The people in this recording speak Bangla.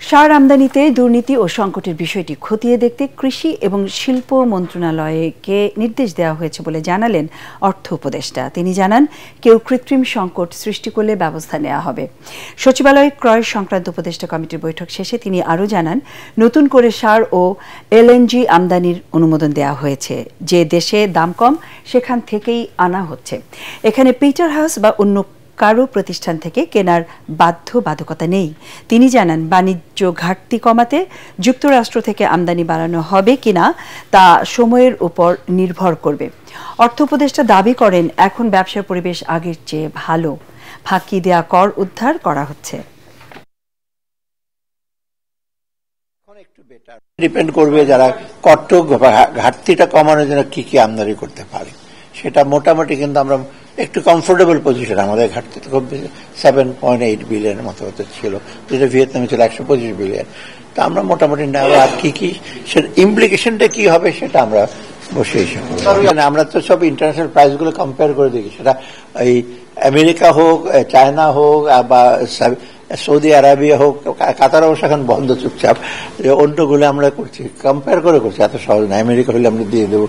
সার আমদানিতে দুর্নীতি ও সংকটের বিষয়টি খতিয়ে দেখতে কৃষি এবং শিল্প মন্ত্রণালয়কে নির্দেশ দেওয়া হয়েছে বলে জানালেন অর্থ উপদেষ্টা। তিনি জানান, কেউ কৃত্রিম সংকট সৃষ্টি করলে ব্যবস্থা নেওয়া হবে। সচিবালয়ে ক্রয় সংক্রান্ত উপদেষ্টা কমিটির বৈঠক শেষে তিনি আরও জানান, নতুন করে সার ও এলএনজি আমদানির অনুমোদন দেওয়া হয়েছে। যে দেশে দাম কম সেখান থেকেই আনা হচ্ছে। এখানে পিটার হাউস বা অন্য কারো প্রতিষ্ঠান থেকে কেনার বাধ্যবাধকতা নেই। তিনি জানান, বাণিজ্য ঘাটতি কমাতে যুক্তরাষ্ট্র থেকে আমদানি বাড়ানো হবে কিনা তা সময়ের উপর নির্ভর করবে। অর্থ উপদেষ্টা দাবি করেন, এখন ব্যবসার পরিবেশ আগের চেয়ে ভালো। ফাঁকি দেয়া কর উদ্ধার করা হচ্ছে। ডিপেন্ড করবে যারা ঘাটতিটা কমানোর জন্য কি কি আমদানি করতে পারে, সেটা মোটামুটি কিন্তু আমরা একটু কমফোর্টেবল পজিশন। আমাদের ঘাটতি খুব 7.8 বিলিয়নের মতো ছিল, যেটা ভিয়েতনামে ছিল 125 বিলিয়ন। তা আমরা মোটামুটি নেব, আর কি কি সেটা ইমপ্লিকেশনটা কি হবে সেটা আমরা বসে আমরা তো সব ইন্টারন্যাশনাল প্রাইস গুলো কম্পেয়ার করে দেখি, সেটা এই আমেরিকা হোক, চায়না হোক, বা সৌদি আরবিয়া হোক, কাতার অবশ্য এখন বন্ধ চুপচাপ, অন্যগুলো আমরা করছি, কম্পেয়ার করে করছি। এত সহজ না, আমেরিকা হলে আমরা দিয়ে দেবো।